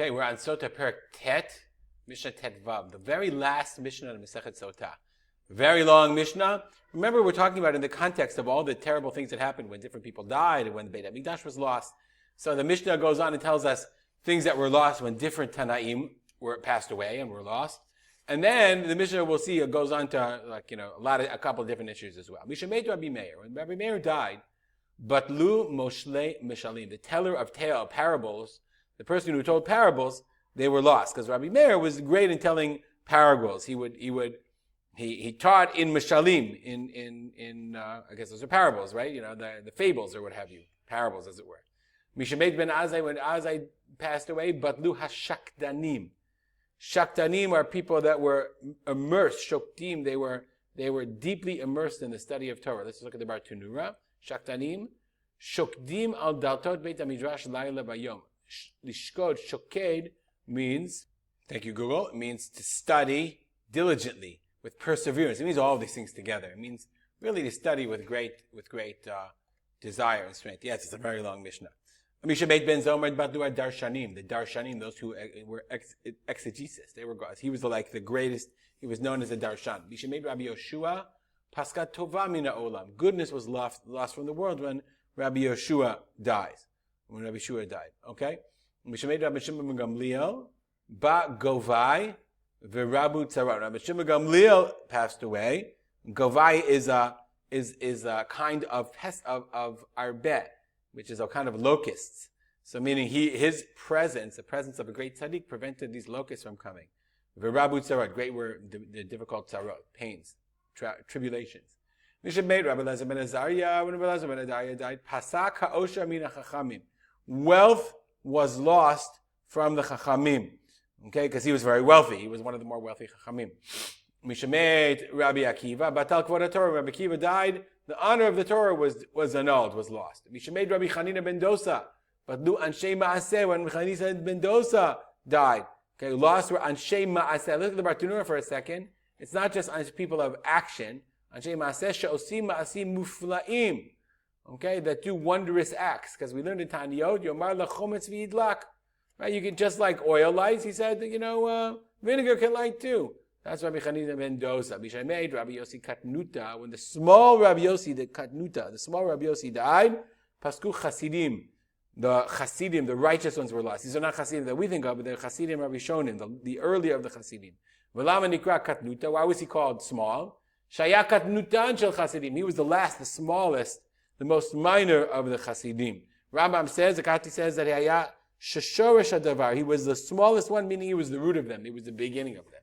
Okay, we're on Sotah Perek Tet, Mishnah Tet Vav, the very last Mishnah of Masechet Sotah. Very long Mishnah. Remember, we're talking about in the context of all the terrible things that happened when different people died and when the Beit HaMikdash was lost. So the Mishnah goes on and tells us things that were lost when different Tanaim were passed away and were lost. And then the Mishnah, we'll see, it goes on to a couple of different issues as well. Mishnah made Rabbi Meir. When Rabbi Meir died, Batlu Moshle Mishalim, the teller of parables, the person who told parables, they were lost because Rabbi Meir was great in telling parables. He taught in Mishalim, in I guess those are parables, right? The fables or what have you, parables as it were. Mishamet ben Azai, when Azai passed away, Batlu Hashakdanim. Shakdanim are people that were immersed. Shoktim, they were deeply immersed in the study of Torah. Let's look at the Bar Tunura. Shakdanim, Shokdim al daltot Beit HaMidrash laila bayom. Lishkod shoked means, thank you Google, it means to study diligently, with perseverance. It means all of these things together. It means really to study with great desire and strength. Yes, it's a very long Mishnah. Mishabeit ben Zomer Badu Darshanim, the Darshanim, those who were exegesis. They were gods. He was like the greatest. He was known as a Darshan. Mishabeit Rabbi Yoshua Paskat Tova Mina Olam. Goodness was lost from the world when Rabbi Yoshua dies. When Rabbi Yoshua died. Okay? Mishabeit Rabbi Shimon ben Gamliel Ba Govai V'Rabu Tzarot. Rabbi Shimon ben Gamliel passed away. Govai is a kind of pest of arbeh, which is a kind of locusts. So meaning his presence, the presence of a great tzaddik, prevented these locusts from coming. V'Rabu Tzarot, great were the difficult tzarot, pains, tribulations. Mishabeit Rabbi Elazar ben Azariah, when Rabbi Elazar ben Azariah died, Pasak ha'osher min ha'chachamim. Wealth was lost from the chachamim. Okay, because he was very wealthy. He was one of the more wealthy chachamim. Mishamet Rabbi Akiva, Batal Kvod Torah. Rabbi Akiva died. The honor of the Torah was annulled, was lost. Mishamet Rabbi Chanina ben Dosa, but Lu Anshe Maaseh, when Chanina ben Dosa died. Okay, lost were Anshe Maaseh. Look at the Bartunura for a second. It's not just people of action. Anshe Maaseh she'osim ma'asim mufla'im. Okay, that do wondrous acts. Because we learned in Taniyot, Yomar lachometz v'yidlak. Right, you can, just like oil lights, he said, vinegar can light too. That's Rabbi Chanina ben Dosa. Mishamed Rabbi Yossi Katnuta, when the small Rabbi Yossi died, Pasku Chasidim, the righteous ones were lost. These are not Chasidim that we think of, but they're Chasidim Rabbi Shonim, the earlier of the Chasidim. V'lama nikra Katnuta, why was he called small? Shaya Katnutan shel Chasidim, he was the last, the smallest, the most minor of the Chasidim. Rambam says, Akati says that Sheshorish Hadavar, he was the smallest one, meaning he was the root of them, he was the beginning of them.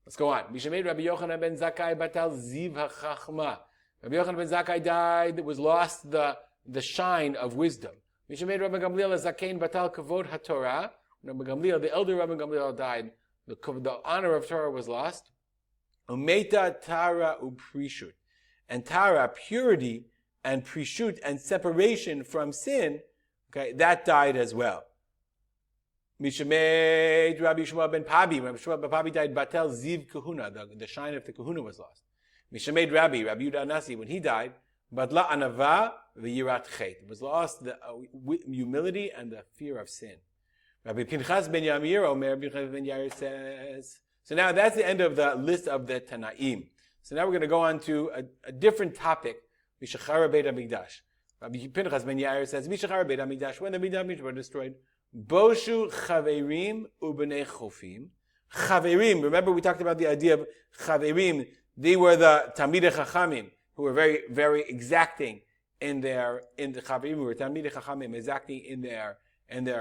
Let's go on. Mishamed Rabbi Yochanan ben Zakkai Batal Ziv HaChachma. Rabbi Yochanan ben Zakkai died, was lost the shine of wisdom. Mishamed Rabbi Gamliel Zakein Batal Kavod HaTorah. Rabbi Gamliel, the elder Rabbi Gamliel died, the honor of Torah was lost. Umeta Tara Uprishut. And Tara, purity, and Prishut, and separation from sin, okay, that died as well. Mishamed Rabbi Shmuel ben Pabi. Rabbi Shmuel ben Pabi died. Batel Ziv Kahuna. The shine of the Kahuna was lost. Mishamed Rabbi Yehuda Nasi, when he died, Batla Anava v'Yirat Chet. It was lost the humility and the fear of sin. Rabbi Pinchas ben Yamir, Omer Pinchas ben Yair says. So now that's the end of the list of the Tanaim. So now we're going to go on to a different topic. Mishachar Beit HaMikdash. Rabbi Pinchas ben Yair says, Mishachar Beit HaMikdash, when the Beit HaMikdash were destroyed, Boshu Chaverim Ubnei Chofim. Chaverim, remember we talked about the idea of Chaverim. They were the Talmidei Chachamim, who were very, very exacting in the Chaverim, who were Talmidei Chachamim, exacting in their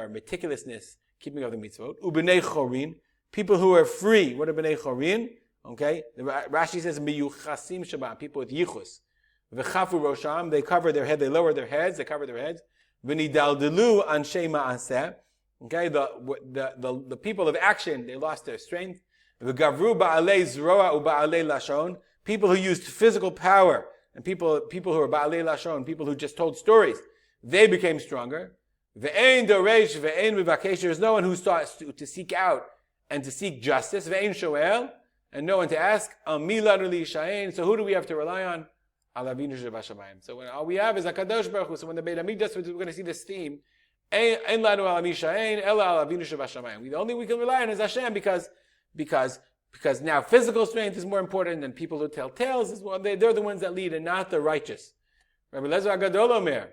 meticulousness, keeping of the mitzvot. Ubnei Chorin, people who are free. What are Bnei Chorin? Okay, Rashi says Miyuchasim Shabbat, people with yichus. V'chafu Rosham, they cover their head, they lower their heads, they cover their heads. V'nidaldilu anshe ma'aseh. Okay, the people of action, they lost their strength. V'gavru ba'alei zroa u'ba'alei lashon. People who used physical power, and people who were ba'alei lashon, people who just told stories, they became stronger. Ve'ein doresh ve'ein mivakesh. There's no one who starts to seek out and to seek justice. Ve'ein shoel, and no one to ask. Amilad u'lishayin. So who do we have to rely on? So when all we have is HaKadosh Baruch Hu. So when the Beit HaMikdash, we're going to see this theme. Ein lanu al mishayin ela al avinu shebashamayim. The only we can rely on is Hashem because now physical strength is more important than people who tell tales. They're the ones that lead and not the righteous. Rabbi Lezer HaGadol Omer,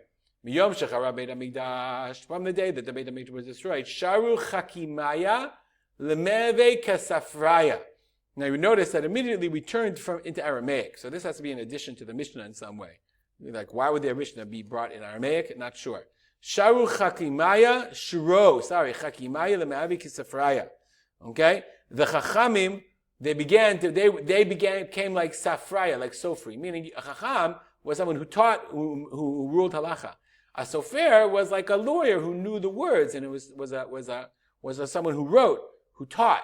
Miyom shechara Beit HaMikdash, from the day that the Beit HaMikdash was destroyed, Sharu Chakimaya Lemeve Kasafraya. Now you notice that immediately we turned into Aramaic. So this has to be an addition to the Mishnah in some way. Like, why would the Mishnah be brought in Aramaic? Not sure. Sharu Chakimaya Chakimaya Lemeve Kasafraya. Okay? The Chachamim, they became like Safraya, like Sofri, meaning a Chacham was someone who taught, who ruled halacha. A sofer was like a lawyer who knew the words, and it was someone who wrote, who taught.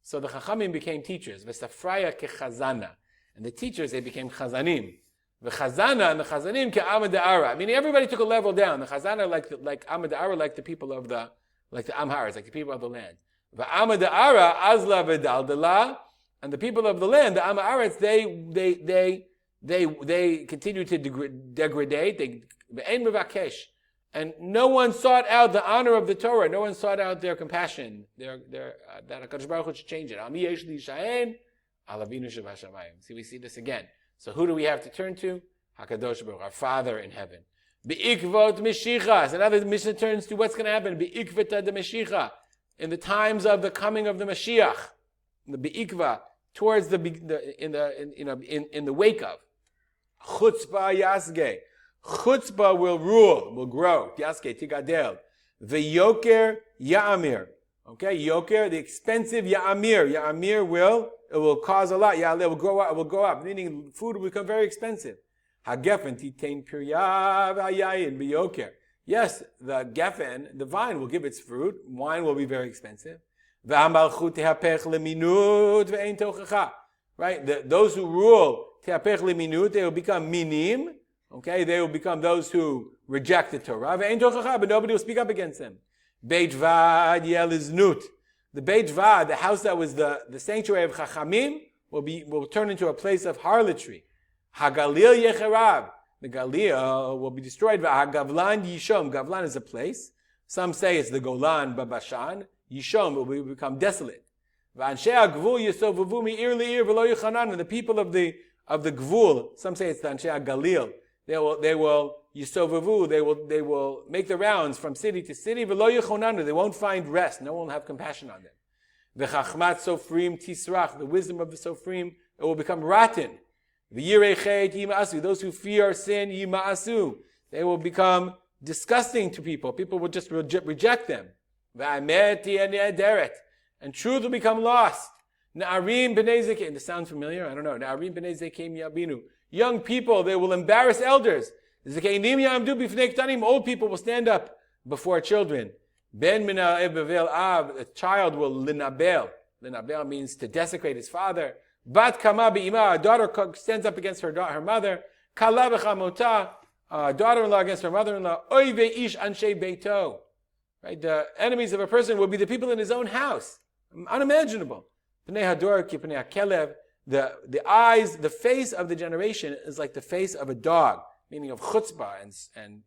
So the chachamim became teachers. V'safraya kechazana, and the teachers they became chazanim. V'chazana and the chazanim ke'amad da'ara. Meaning everybody took a level down. The chazana like amad da'ara, like the people of the Amharas, like the people of the land. V'amad da'ara azla v'daldala, and the people of the land, the Amharetz, they continue to degrade, and no one sought out the honor of the Torah. No one sought out their compassion. That HaKadosh Baruch Hu should change it. See, we see this again. So who do we have to turn to? HaKadosh Baruch Hu, our Father in heaven. Be'ikvot Meshicha. So now the Mishnah turns to what's going to happen. Be'ikvata de Meshicha. In the times of the coming of the Mashiach. The Be'ikva, towards in the wake of. Chutzpah Yasge. Chutzpah will rule, will grow. Yasge Tigadel. V'yoker Ya'amir. Okay, Yoker, the expensive Ya'amir. Ya'amir it will cause a lot. It will go up. Meaning food will become very expensive. Hagefen Titain Piryav Ayayin V'yoker. Yes, the gefen, the vine will give its fruit. Wine will be very expensive. V'amalchut tehapech leminut ve'ein tochacha. Right? Those who rule tehapech leminut, they will become minim. Okay, they will become those who reject the Torah. Ve'ein tochacha, but nobody will speak up against them. Beit Vad yeliznut. The Beit Vad, the house that was the sanctuary of Chachamim, will turn into a place of harlotry. Hagalil yecherab. The Galil will be destroyed. Gavlan Yishom. Gavlan is a place. Some say it's the Golan Babashan. Yishom will become desolate. And the people of the Gvul, some say it's the Anshei Galil. They will Yisovavu. They will make the rounds from city to city. They won't find rest. No one will have compassion on them. The Chachmat Sofrim Tisrach. The wisdom of the Sofrim, it will become rotten. Those who fear sin, yima'asu. They will become disgusting to people. People will just reject them. And truth will become lost. Na'arim b'nei zekim. This sounds familiar? I don't know. Na'arim b'nei zekim yabinu. Young people, they will embarrass elders. Old people will stand up before children. Ben mina ebevel av. A child will linabel. Linabel means to desecrate his father. Bat kama be'ima, a daughter stands up against her mother. Kala b'chamota, a daughter-in-law against her mother-in-law. Oy ve'ish anshe beito. Right, the enemies of a person will be the people in his own house. Unimaginable. Pnei hador ki pnei hakelev. The eyes, the face of the generation is like the face of a dog, meaning of chutzpah and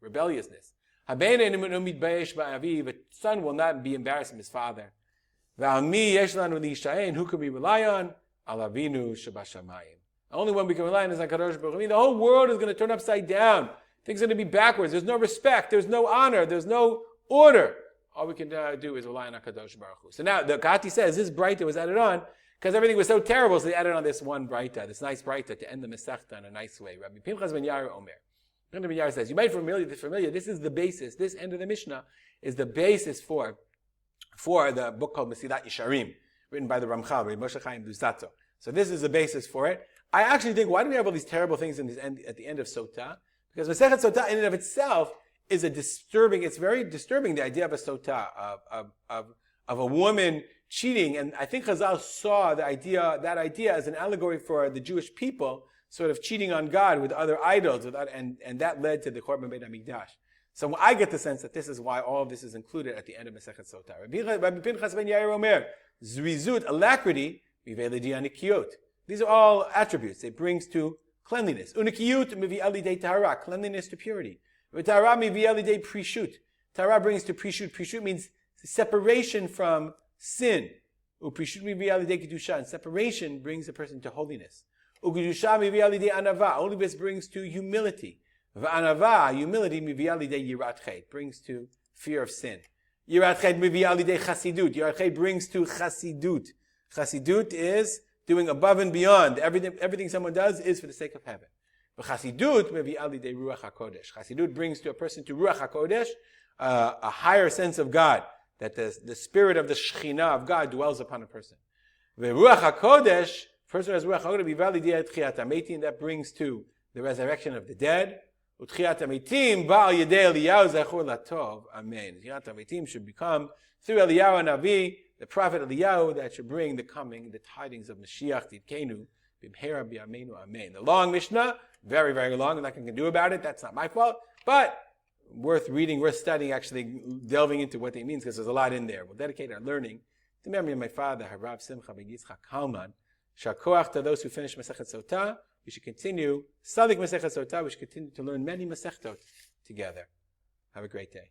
rebelliousness. The son will not be embarrassed of his father. Who can we rely on? Alavinu Shabashamayim. The only one we can rely on is HaKadosh Baruch Hu. The whole world is going to turn upside down. Things are going to be backwards. There's no respect. There's no honor. There's no order. All we can do is rely on HaKadosh Baruch Hu. So now the Kahati says this Breita was added on because everything was so terrible, so they added on this one Breita, this nice Breita to end the Masechta in a nice way. Rabbi Pinchas ben Yair Omer. Rabbi ben Yair says, you might be familiar. This is the basis. This end of the Mishnah is the basis for the book called Mesilat Yesharim, written by the Ramchal, Rabbi Moshe Chaim Luzzatto. So this is the basis for it. I actually think, why do we have all these terrible things at the end of Sotah? Because Masechet Sotah in and of itself is it's very disturbing, the idea of a Sotah, of a woman cheating. And I think Chazal saw that idea as an allegory for the Jewish people, sort of cheating on God with other idols, and that led to the Korban Beit HaMikdash. So I get the sense that this is why all of this is included at the end of Masechet Sotah. Rabbi Pinchas ben Yair Omer, Zrizut, alacrity, these are all attributes. It brings to cleanliness. Unikiyut mivi alidei tahara, cleanliness to purity. Tahara mivi alidei prishut, Tara brings to prishut. Prishut means separation from sin. Uprishut mivi alidei kedusha, and separation brings a person to holiness. Ukedusha mivi alidei anava, holiness brings to humility. V'anava, humility mivi alidei yirat chet, brings to fear of sin. Yirat chet mivi alidei chasidut, yirat chet brings to chasidut. Chasidut is doing above and beyond. Everything someone does is for the sake of heaven. V'chasidut mivi alidei ruach hakodesh. Chasidut brings to a person to ruach hakodesh, a higher sense of God, that the spirit of the Shekhinah of God dwells upon a person. Ruach HaKodesh, person has Ruach HaKodesh, v'validei tchiat hametim, that brings to the resurrection of the dead. Utchiat hametim, ba'al yedei Eliyahu zechur latov. Amen. Tchiat hametim should become, through Eliyahu Navi, the prophet Eliyahu, that should bring the tidings of Moshiach, Tidkenu, b'mhera b'yameinu. Amen. The long Mishnah, very, very long, and nothing I can do about it. That's not my fault. But worth reading, worth studying, actually delving into what it means, because there's a lot in there. We'll dedicate our learning to memory of my father, Harav Simcha ben Yitzchak Kalman. Shakoach to those who finish Masechet Sotah. We should continue, Sadik Masechet Sotah, we should continue to learn many Masechtot together. Have a great day.